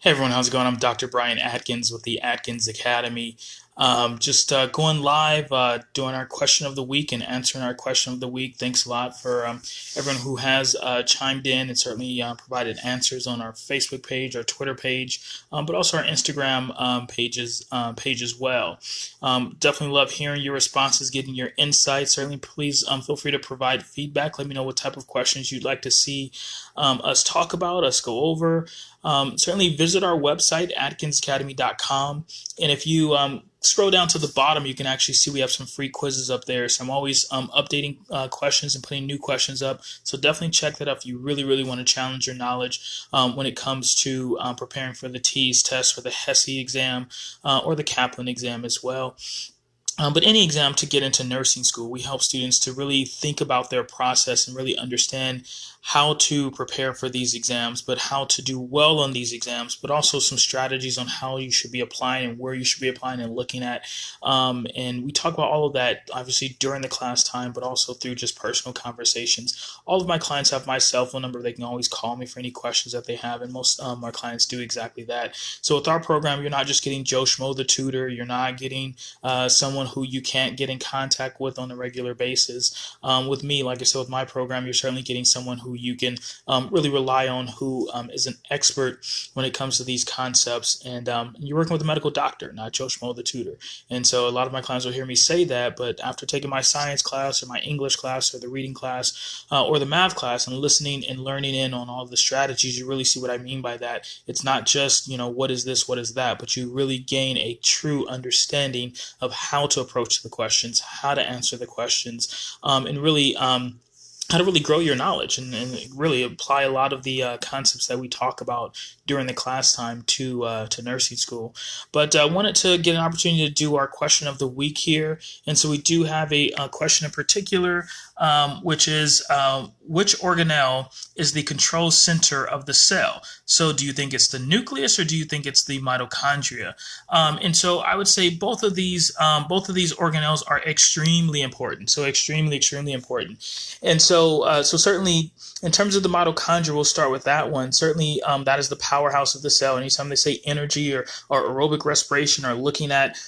Hey everyone, how's it going? I'm Dr. Brian Atkins with the Atkins Academy. Just going live, doing our question of the week and answering our question of the week. Thanks a lot for everyone who has chimed in and certainly provided answers on our Facebook page, our Twitter page, but also our Instagram page as well. Definitely love hearing your responses, getting your insights. Certainly, please feel free to provide feedback. Let me know what type of questions you'd like to see us talk about, us go over. Certainly visit our website, atkinsacademy.com. And if you scroll down to the bottom, you can actually see we have some free quizzes up there. So I'm always updating questions and putting new questions up. So definitely check that out if you really want to challenge your knowledge when it comes to preparing for the TEAS test, for the HESI exam, or the Kaplan exam as well. But any exam to get into nursing school, we help students to really think about their process and really understand how to prepare for these exams, but how to do well on these exams, but also some strategies on how you should be applying and where you should be applying and looking at. And we talk about all of that, obviously, during the class time, but also through just personal conversations. All of my clients have my cell phone number. They can always call me for any questions that they have, and most of our clients do exactly that. So with our program, you're not just getting Joe Schmo, the tutor. You're not getting someone who you can't get in contact with on a regular basis. With me, like I said, with my program, you're certainly getting someone who you can really rely on, who is an expert when it comes to these concepts. And you're working with a medical doctor, not Joe Schmo, the tutor. And so a lot of my clients will hear me say that, but after taking my science class or my English class or the reading class or the math class and listening and learning in on all of the strategies, you really see what I mean by that. It's not just, what is this, what is that, but you really gain a true understanding of how to approach the questions, how to answer the questions, and really how to really grow your knowledge and really apply a lot of the concepts that we talk about during the class time to nursing school. But I wanted to get an opportunity to do our question of the week here. And so we do have a question in particular, which is which organelle is the control center of the cell? So do you think it's the nucleus or do you think it's the mitochondria? And so I would say both of these organelles are extremely important. So extremely important. And so certainly in terms of the mitochondria, we'll start with that one. Certainly that is the powerhouse of the cell. Anytime they say energy or aerobic respiration or looking at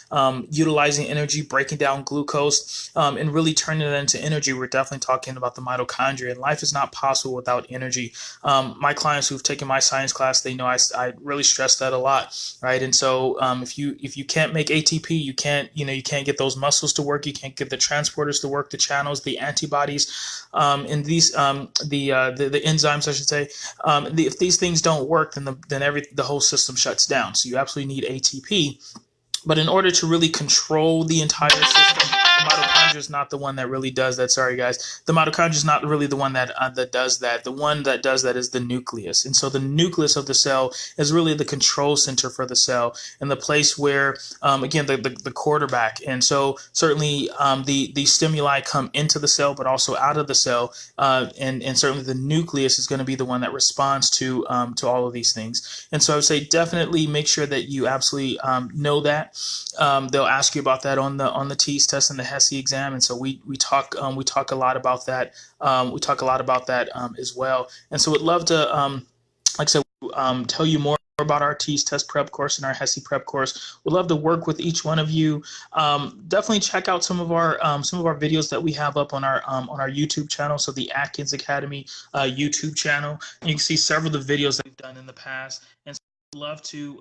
utilizing energy, breaking down glucose and really turning it into energy, we're definitely talking about the mitochondria. And life is not possible without energy. My clients who've taken my science class, they know I really stress that a lot, right? And so if you can't make ATP, you can't get those muscles to work, you can't get the transporters to work, the channels, the antibodies, and these the enzymes, I should say. If these things don't work, then the whole system shuts down. So you absolutely need ATP. But in order to really control the entire system, the mitochondria is not the one that really does that. Sorry, guys. The mitochondria is not really the one that does that. The one that does that is the nucleus. And so the nucleus of the cell is really the control center for the cell and the place where, again, the quarterback. And so certainly the stimuli come into the cell, but also out of the cell. And certainly the nucleus is going to be the one that responds to all of these things. And so I would say definitely make sure that you absolutely know that. They'll ask you about that on the TEAS test and the HESI exam, and so we talk a lot about that. We talk a lot about that as well. And so would love to, like I said, tell you more about our TEAS test prep course and our HESI prep course. We'd love to work with each one of you. Definitely check out some of our videos that we have up on our YouTube channel. So the Atkins Academy YouTube channel. And you can see several of the videos that we've done in the past. And would love to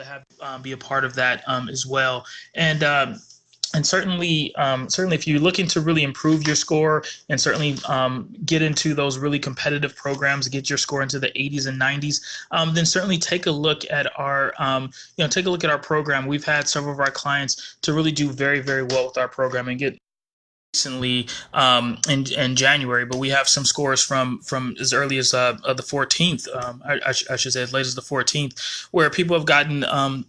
have be a part of that as well. And certainly if you're looking to really improve your score and certainly get into those really competitive programs, get your score into the 80s and 90s, then certainly take a look at our program. We've had several of our clients to really do very well with our program and get recently in January, but we have some scores from as early as the 14th, I should say as late as the 14th, where people have gotten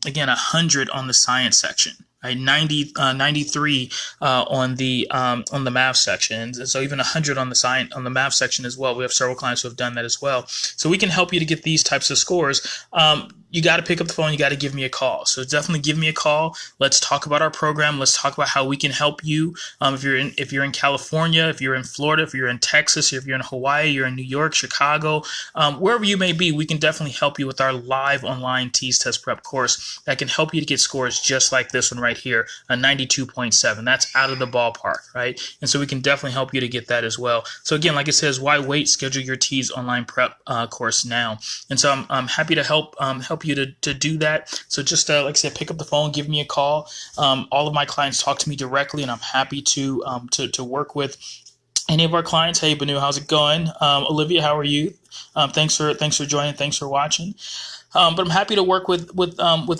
again 100 on the science section, right? 93 on the math section, and so even 100 on the math section as well. We have several clients who have done that as well, so we can help you to get these types of scores. you got to pick up the phone. You got to give me a call. So definitely give me a call. Let's talk about our program. Let's talk about how we can help you. If you're in California, if you're in Florida, if you're in Texas, if you're in Hawaii, you're in New York, Chicago, wherever you may be, we can definitely help you with our live online TEAS test prep course that can help you to get scores just like this one right here, a 92.7. That's out of the ballpark, right? And so we can definitely help you to get that as well. So again, like it says, why wait? Schedule your TEAS online prep course now. And so I'm happy to help you to do that. So just like I said, pick up the phone, give me a call. All of my clients talk to me directly, and I'm happy to work with any of our clients. Hey, Banu, how's it going? Olivia, how are you? Thanks for joining. Thanks for watching. But I'm happy to work with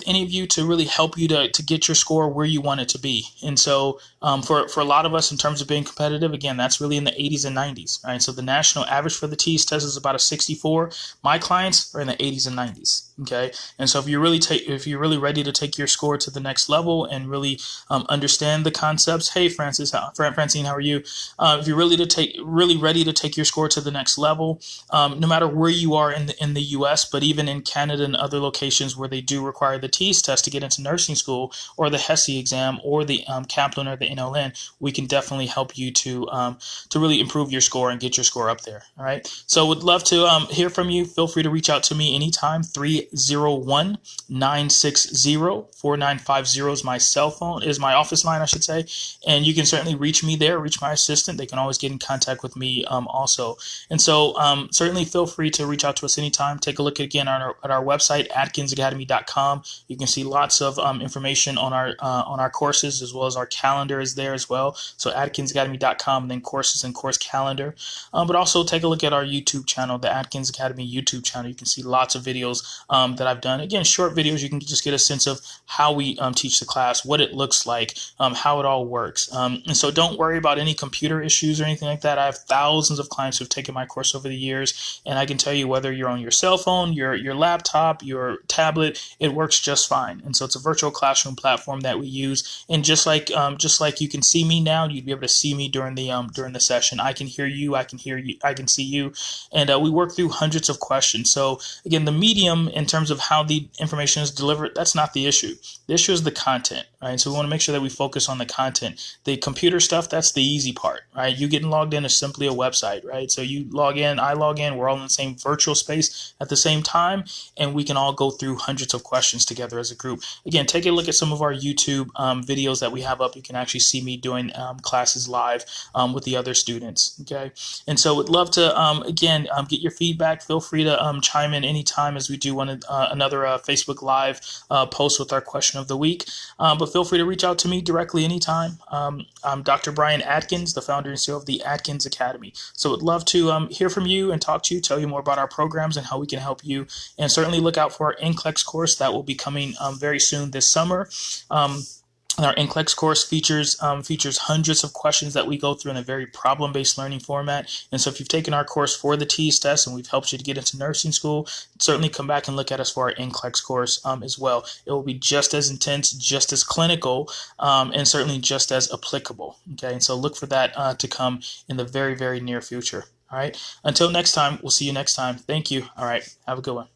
any of you to really help you to get your score where you want it to be. And so for a lot of us, in terms of being competitive, again, that's really in the 80s and 90s, right? So the national average for the TEAS test is about a 64. My clients are in the 80s and 90s. Okay, and so if you're really ready to take your score to the next level and really understand the concepts, hey Francine, how are you? If you're really ready to take your score to the next level, no matter where you are in the U.S., but even in Canada and other locations where they do require the TEAS test to get into nursing school, or the HESI exam, or the Kaplan or the NLN, we can definitely help you to really improve your score and get your score up there. All right, so would love to hear from you. Feel free to reach out to me anytime. 301-960-4950 is my cell phone, is my office line, I should say. And you can certainly reach me there, reach my assistant. They can always get in contact with me also. And so certainly feel free to reach out to us anytime. Take a look again at our website, atkinsacademy.com. You can see lots of information on our courses, as well as our calendar is there as well. So atkinsacademy.com, and then courses and course calendar. But also take a look at our YouTube channel, the Atkins Academy YouTube channel. You can see lots of videos that I've done. Again, short videos. You can just get a sense of how we teach the class, what it looks like, how it all works. And so don't worry about any computer issues or anything like that. I have thousands of clients who've taken my course over the years, and I can tell you, whether you're on your cell phone, your laptop, your tablet, it works just fine. And so it's a virtual classroom platform that we use. And just like you can see me now, you'd be able to see me during the session. I can hear you, I can see you, and we work through hundreds of questions. So again, the medium in terms of how the information is delivered, that's not the issue. The issue is the content, right? So we want to make sure that we focus on the content. The computer stuff, that's the easy part, right? You getting logged in is simply a website, right? So you log in, I log in, we're all in the same virtual space at the same time, and we can all go through hundreds of questions together as a group. Again, take a look at some of our YouTube videos that we have up. You can actually see me doing classes live with the other students, okay? And so would love to, again, get your feedback. Feel free to chime in anytime as we do another Facebook Live post with our question of the week. But feel free to reach out to me directly anytime. I'm Dr. Brian Atkins, the founder and CEO of the Atkins Academy. So would love to hear from you and talk to you, tell you more about our programs and how we can help you. And certainly look out for our NCLEX course that will be coming very soon this summer. Our NCLEX course features hundreds of questions that we go through in a very problem-based learning format. And so if you've taken our course for the TEAS test and we've helped you to get into nursing school, certainly come back and look at us for our NCLEX course as well. It will be just as intense, just as clinical, and certainly just as applicable. Okay, and so look for that to come in the very, very near future. All right, until next time, we'll see you next time. Thank you. All right, have a good one.